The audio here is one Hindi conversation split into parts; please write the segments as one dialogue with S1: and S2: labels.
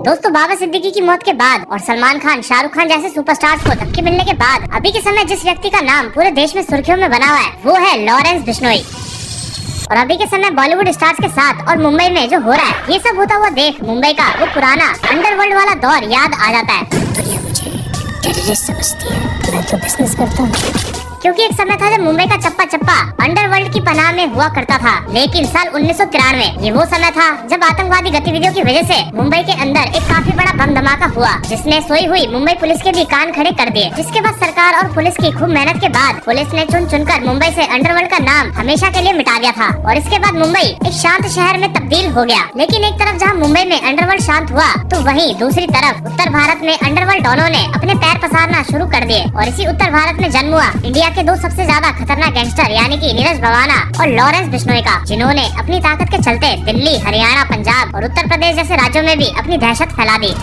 S1: दोस्तों, बाबा सिद्दीकी की मौत के बाद और सलमान खान, शाहरुख खान जैसे सुपरस्टार्स को धक्के मिलने के बाद अभी के समय जिस व्यक्ति का नाम पूरे देश में सुर्खियों में बना हुआ है वो है लॉरेंस बिश्नोई। और अभी के समय बॉलीवुड स्टार्स के साथ और मुंबई में जो हो रहा है ये सब होता हुआ देख मुंबई का वो पुराना अंडरवर्ल्ड वाला दौर याद आ जाता है। दुनिया मुझे टेररिस्ट समझती है, मैं तो बिजनेस करता हूँ। क्योंकि एक समय था जब मुंबई का चप्पा चप्पा अंडरवर्ल्ड की पनाह में हुआ करता था। लेकिन साल 1993 ये वो समय था जब आतंकवादी गतिविधियों की वजह से मुंबई के अंदर एक काफी बड़ा बम धमाका हुआ जिसने सोई हुई मुंबई पुलिस के भी कान खड़े कर दिए। जिसके बाद सरकार और पुलिस की खूब मेहनत के बाद पुलिस ने चुन चुनकर मुंबई से अंडरवर्ल्ड का नाम हमेशा के लिए मिटा दिया था और इसके बाद मुंबई एक शांत शहर में तब्दील हो गया। लेकिन एक तरफ जहाँ मुंबई में अंडरवर्ल्ड शांत हुआ तो वहीं दूसरी तरफ उत्तर भारत में अंडरवर्ल्ड डॉनों ने अपने पैर पसारना शुरू कर दिए और इसी उत्तर भारत में जन्म हुआ इंडिया के दो सबसे ज्यादा खतरनाक गैंगस्टर यानी कि नीरज भवाना और लॉरेंस बिश्नोई का, जिन्होंने अपनी ताकत के चलते दिल्ली, हरियाणा, पंजाब और उत्तर प्रदेश जैसे राज्यों में भी अपनी दहशत फैला दी।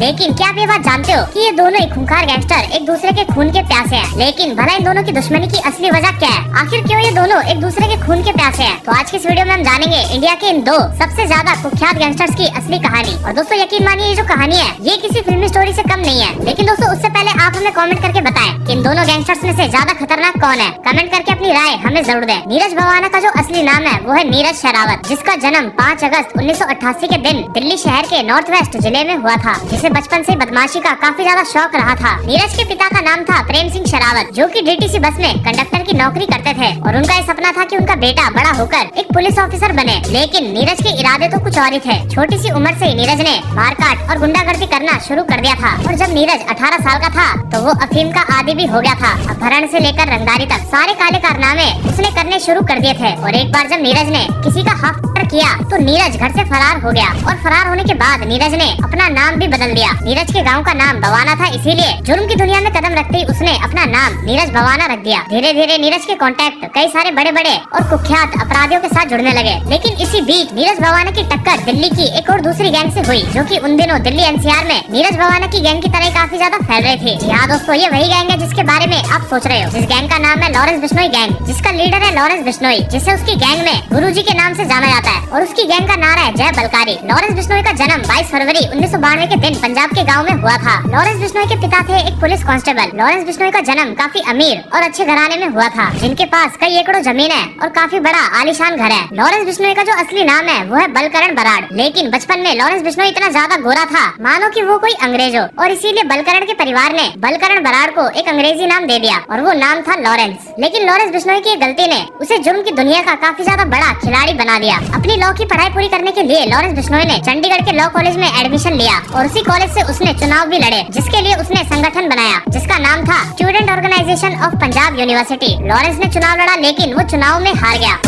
S1: लेकिन क्या आप ये बात जानते हो कि ये दोनों ही खूंखार गैंगस्टर एक दूसरे के खून के प्यासे हैं। लेकिन भला इन दोनों की दुश्मनी की असली वजह क्या है? आखिर क्यों ये दोनों एक दूसरे के खून के प्यासे हैं? तो आज की इस वीडियो में हम जानेंगे इंडिया के इन दो सबसे ज्यादा कुख्यात गैंगस्टर्स की असली कहानी। और दोस्तों यकीन मानिए ये जो कहानी है ये किसी फिल्मी स्टोरी से कम नहीं है। लेकिन दोस्तों उससे पहले आप हमें कमेंट करके बताएं कि इन दोनों गैंगस्टर्स में से ज्यादा खतरनाक कौन है। कमेंट करके अपनी राय हमें जरूर दें। नीरज भवाना का जो असली नाम है वो है नीरज शेरावत, जिसका जन्म 5 अगस्त 1988 के दिन दिल्ली शहर के नॉर्थ वेस्ट जिले में हुआ था, जिसे बचपन से बदमाशी का काफी ज्यादा शौक रहा था। नीरज के पिता का नाम था प्रेम सिंह शेरावत, जो कि डीटीसी बस में कंडक्टर की नौकरी करते थे और उनका ये सपना था कि उनका बेटा बड़ा होकर एक पुलिस ऑफिसर बने। लेकिन नीरज के इरादे तो कुछ और ही थे। छोटी सी उम्र से ही नीरज ने मारकाट और गुंडागर्दी करना शुरू कर दिया था और जब नीरज 18 साल का था तो वो अफीम का आदी भी हो गया था। अपहरण से लेकर रंगदारी तक सारे काले कारनामे उसने करने शुरू कर दिए थे। और एक बार जब नीरज ने किसी का हाथ किया तो नीरज घर से फरार हो गया और फरार होने के बाद नीरज ने अपना नाम भी बदल दिया। नीरज के गांव का नाम भवाना था, इसीलिए जुर्म की दुनिया में कदम रखते ही उसने अपना नाम नीरज भवाना रख दिया। धीरे धीरे नीरज के कॉन्टेक्ट कई सारे बड़े बड़े और कुख्यात अपराधियों के साथ जुड़ने लगे। लेकिन इसी बीच नीरज भवाना की टक्कर दिल्ली की एक और दूसरी गैंग से हुई, जो कि उन दिनों दिल्ली एनसीआर में नीरज भवाना की गैंग की तरह काफी ज्यादा फैल रही थी। जी हाँ दोस्तों, ये वही गैंग है जिसके बारे में आप सोच रहे हो, जिस गैंग का नाम है लॉरेंस बिश्नोई गैंग, जिसका लीडर है लॉरेंस बिश्नोई, जिसे उसकी गैंग में गुरुजी के नाम से जाना जाता है और उसकी गैंग का नारा है जय बलकारी। लॉरेंस बिश्नोई का जन्म 22 फरवरी 1992 के दिन पंजाब के गांव में हुआ था। लॉरेंस बिश्नोई के पिता थे एक पुलिस कांस्टेबल। लॉरेंस बिश्नोई का जन्म काफी अमीर और अच्छे घराने में हुआ था, जिनके पास कई एकड़ों जमीन है और काफी बड़ा आलीशान घर है। लॉरेंस बिश्नोई का जो असली नाम है वो है बलकरण बराड़। लेकिन बचपन में लॉरेंस बिश्नोई इतना ज्यादा गोरा था मानो कि वो कोई अंग्रेज हो, और इसीलिए बलकरण के परिवार ने बलकरण बराड़ को एक अंग्रेजी नाम दे दिया और वो नाम था लॉरेंस। लेकिन लॉरेंस बिश्नोई की गलती ने उसे जुर्म की दुनिया का काफी ज्यादा बड़ा खिलाड़ी बना दिया। अपनी लॉ की पढ़ाई पूरी करने के लिए लॉरेंस बिश्नोई ने चंडीगढ़ के लॉ कॉलेज में एडमिशन लिया और उसी कॉलेज से उसने चुनाव भी लड़े, जिसके लिए उसने संगठन बनाया जिसका नाम था student organisation of Punjab university. Lawrence ने चुनाव लड़ा लेकिन वो चुनाव में हार गया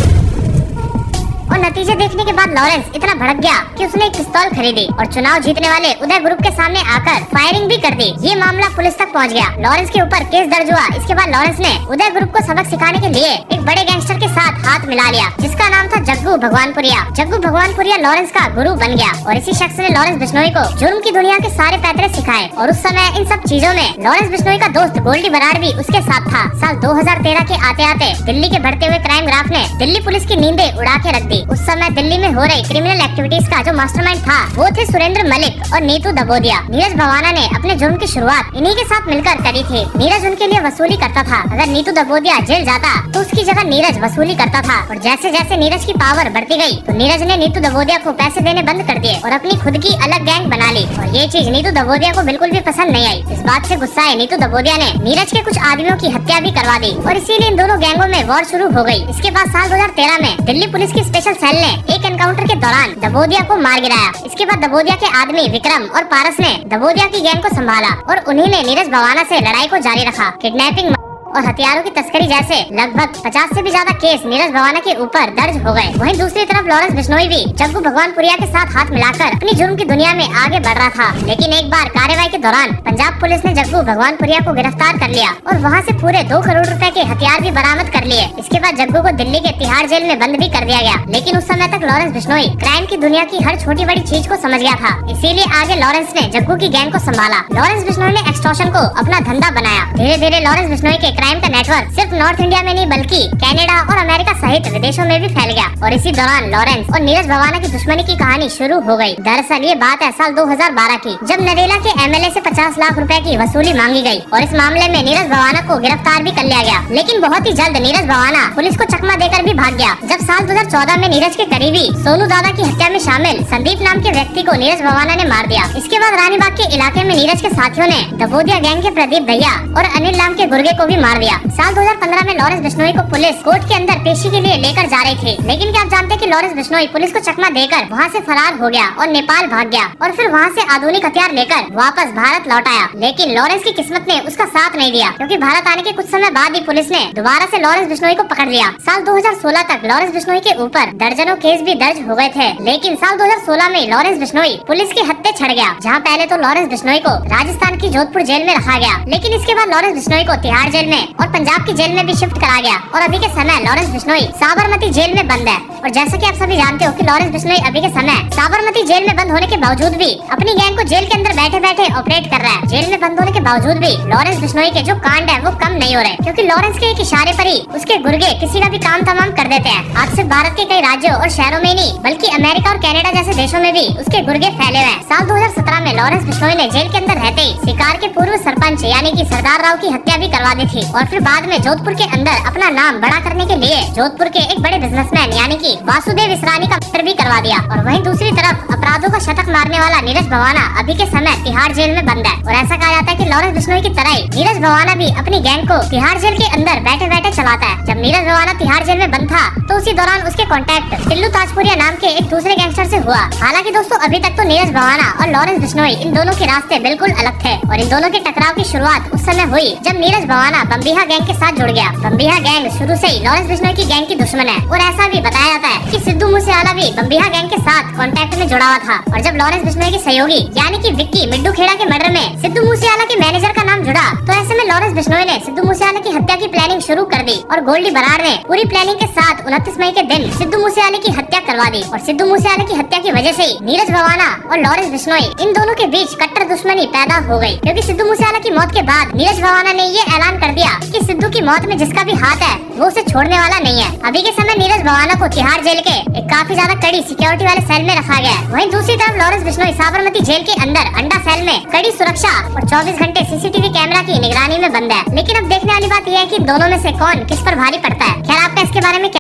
S1: और नतीजे देखने के बाद लॉरेंस इतना भड़क गया कि उसने एक पिस्तौल खरीदी और चुनाव जीतने वाले उदय ग्रुप के सामने आकर फायरिंग भी कर दी। ये मामला पुलिस तक पहुंच गया। लॉरेंस के ऊपर केस दर्ज हुआ। इसके बाद लॉरेंस ने उदय ग्रुप को सबक सिखाने के लिए एक बड़े गैंगस्टर के साथ हाथ मिला लिया, जिसका नाम था जग्गू भगवानपुरिया। जग्गू भगवानपुरिया लॉरेंस का गुरु बन गया और इसी शख्स ने लॉरेंस बिश्नोई को जुर्म की दुनिया के सारे पैतरे सिखाए। और उस समय इन सब चीजों में लॉरेंस बिश्नोई का दोस्त गोल्डी बराड़ भी उसके साथ था। साल 2013 के आते आते दिल्ली के बढ़ते हुए क्राइम ग्राफ ने दिल्ली पुलिस की नींदें उड़ा के रख दी। उस समय दिल्ली में हो रही क्रिमिनल एक्टिविटीज का जो मास्टरमाइंड था वो थे सुरेंद्र मलिक और नीतू दबोदिया। नीरज भवाना ने अपने जुर्म की शुरुआत इन्हीं के साथ मिलकर करी थी। नीरज उनके लिए वसूली करता था। अगर नीतू दबोदिया जेल जाता तो उसकी जगह नीरज वसूली करता था। और जैसे जैसे नीरज की पावर बढ़ती गई तो नीरज ने नीतू दबोदिया को पैसे देने बंद कर दिए और अपनी खुद की अलग गैंग बना ली। और ये चीज नीतू दबोदिया को बिल्कुल भी पसंद नहीं आई। इस बात से गुस्सा है नीतू दबोदिया ने नीरज के कुछ आदमियों की हत्या भी करवा दी और इसीलिए इन दोनों गैंगों में वॉर शुरू हो गई। इसके बाद साल 2013 में दिल्ली पुलिस की स्पेशल सेल ने एक एनकाउंटर के दौरान दबोदिया को मार गिराया। इसके बाद दबोदिया के आदमी विक्रम और पारस ने दबोदिया की गैंग को संभाला और उन्हीं ने नीरज भवाना से लड़ाई को जारी रखा। किडनैपिंग और हथियारों की तस्करी जैसे लगभग 50 से भी ज्यादा केस नीरज भवाना के ऊपर दर्ज हो गए। वहीं दूसरी तरफ लॉरेंस बिश्नोई भी जग्गू भगवानपुरिया के साथ हाथ मिलाकर अपनी जुर्म की दुनिया में आगे बढ़ रहा था। लेकिन एक बार कार्रवाई के दौरान पंजाब पुलिस ने जग्गू भगवानपुरिया को गिरफ्तार कर लिया और वहां से पूरे 2 करोड़ रुपए के हथियार भी बरामद कर लिए। इसके बाद जग्गू को दिल्ली के तिहाड़ जेल में बंद भी कर दिया गया। लेकिन उस समय तक लॉरेंस बिश्नोई क्राइम की दुनिया की हर छोटी बड़ी चीज को समझ गया था, इसीलिए आगे लॉरेंस ने जग्गू की गैंग को संभाला। लॉरेंस बिश्नोई ने एक्सटॉर्शन को अपना धंधा बनाया। धीरे धीरे लॉरेंस बिश्नोई के क्राइम का नेटवर्क सिर्फ नॉर्थ इंडिया में नहीं बल्कि कनाडा और अमेरिका सहित विदेशों में भी फैल गया और इसी दौरान लॉरेंस और नीरज भवाना की दुश्मनी की कहानी शुरू हो गई। दरअसल ये बात है साल 2012 की, जब नरेला के एमएलए से 50 लाख रुपए की वसूली मांगी गई और इस मामले में नीरज भवाना को गिरफ्तार भी कर लिया गया। लेकिन बहुत ही जल्द नीरज भवाना पुलिस को चकमा देकर भी भाग गया। जब साल 2014 में नीरज के करीबी सोनू दादा की हत्या में शामिल संदीप नाम के व्यक्ति को नीरज भवाना ने मार दिया। इसके बाद रानीबाग के इलाके में नीरज के साथियों ने दबोदिया गैंग के प्रदीप भैया और अनिल नाम के गुर्गे को भी मार दिया। साल 2015 में लॉरेंस बिश्नोई को पुलिस कोर्ट के अंदर पेशी के लिए लेकर जा रही थी, लेकिन क्या आप जानते हैं कि लॉरेंस बिश्नोई पुलिस को चकमा देकर वहां से फरार हो गया और नेपाल भाग गया और फिर वहां से आधुनिक हथियार लेकर वापस भारत लौट आया। लेकिन लॉरेंस की किस्मत ने उसका साथ नहीं दिया, क्योंकि भारत आने के कुछ समय बाद ही पुलिस ने दोबारा से लॉरेंस बिश्नोई को पकड़ लिया। साल 2016 तक लॉरेंस बिश्नोई के ऊपर दर्जनों केस भी दर्ज हो गए थे, लेकिन साल 2016 में लॉरेंस बिश्नोई पुलिस के हत्थे चढ़ गया, जहाँ पहले तो लॉरेंस बिश्नोई को राजस्थान की जोधपुर जेल में रखा गया, लेकिन इसके बाद लॉरेंस बिश्नोई को तिहाड़ जेल में और पंजाब की जेल में भी शिफ्ट करा गया और अभी के समय लॉरेंस बिश्नोई साबरमती जेल में बंद है। और जैसा कि आप सभी जानते हो कि लॉरेंस बिश्नोई अभी के समय साबरमती जेल में बंद होने के बावजूद भी अपनी गैंग को जेल के अंदर बैठे बैठे ऑपरेट कर रहा है। जेल में बंद होने के बावजूद भी लॉरेंस बिश्नोई के जो कांड है वो कम नहीं हो रहे, क्योंकि लॉरेंस के एक इशारे पर ही उसके गुर्गे किसी का भी काम तमाम कर देते हैं। आज सिर्फ भारत के कई राज्यों और शहरों में नहीं बल्कि अमेरिका और कनाडा जैसे देशों में भी उसके गुर्गे फैले हुए हैं। साल 2017 में लॉरेंस बिश्नोई ने जेल के अंदर रहते ही शिकार के पूर्व सरपंच यानी कि सरदार राव की हत्या भी करवा दी थी और फिर बाद में जोधपुर के अंदर अपना नाम बड़ा करने के लिए जोधपुर के एक बड़े बिजनेसमैन यानी कि वासुदेव इसरानी का मर्डर भी करवा दिया। और वहीं दूसरी तरफ अपराधों का शतक मारने वाला नीरज भवाना अभी के समय तिहाड़ जेल में बंद है और ऐसा कहा जाता है कि लॉरेंस बिश्नोई की तरह ही नीरज भवाना भी अपनी गैंग को तिहाड़ जेल के अंदर बैठे बैठे चलाता है। जब नीरज भवाना तिहाड़ जेल में बंद था तो उसी दौरान उसके कॉन्टेक्ट टिल्लू ताजपुरिया नाम के एक दूसरे गैंगस्टर से हुआ। हालांकि दोस्तों अभी तक तो नीरज भवाना और लॉरेंस बिश्नोई इन दोनों के रास्ते बिल्कुल अलग थे और इन दोनों के टकराव की शुरुआत उस समय हुई जब नीरज भवाना बम्बीहा गैंग के साथ जुड़ गया। बम्बीहा गैंग शुरू से ही लॉरेंस बिश्नोई की गैंग की दुश्मन है और ऐसा भी बताया जाता है कि सिद्धू मूसेवाला भी बम्बीहा गैंग के साथ कांटेक्ट में जुड़ा हुआ था। और जब लॉरेंस बिश्नोई के सहयोगी यानी कि विक्की मिड्डू खेड़ा के मर्डर में सिद्धू मूसेवाला के मैनेजर का नाम जुड़ा तो ऐसे में लॉरेंस बिश्नोई ने सिद्धू मूसेवाला की हत्या की प्लानिंग शुरू कर दी और गोल्डी बराड़ ने पूरी प्लानिंग के साथ 29 मई के दिन सिद्धू मूसेवाले की हत्या करवा दी। और सिद्धू मूसेवाले की हत्या की वजह से ही नीरज भवाना और लॉरेंस बिश्नोई इन दोनों के बीच कट्टर दुश्मनी पैदा हो गई, क्योंकि सिद्धू मूसेवाला की मौत के बाद नीरज भवाना ने ये ऐलान कर दिया कि सिद्धू की मौत में जिसका भी हाथ है वो उसे छोड़ने वाला नहीं है। अभी के समय नीरज भवाना को तिहाड़ जेल के एक काफी ज्यादा कड़ी सिक्योरिटी वाले सेल में रखा गया है। वहीं दूसरी तरफ लॉरेंस बिश्नोई साबरमती जेल के अंदर अंडा सेल में कड़ी सुरक्षा और 24 घंटे सीसीटीवी कैमरा की निगरानी में बंद है। लेकिन अब देखने वाली बात यह है कि दोनों में से कौन किस पर भारी पड़ता है। खैर आपका इसके बारे में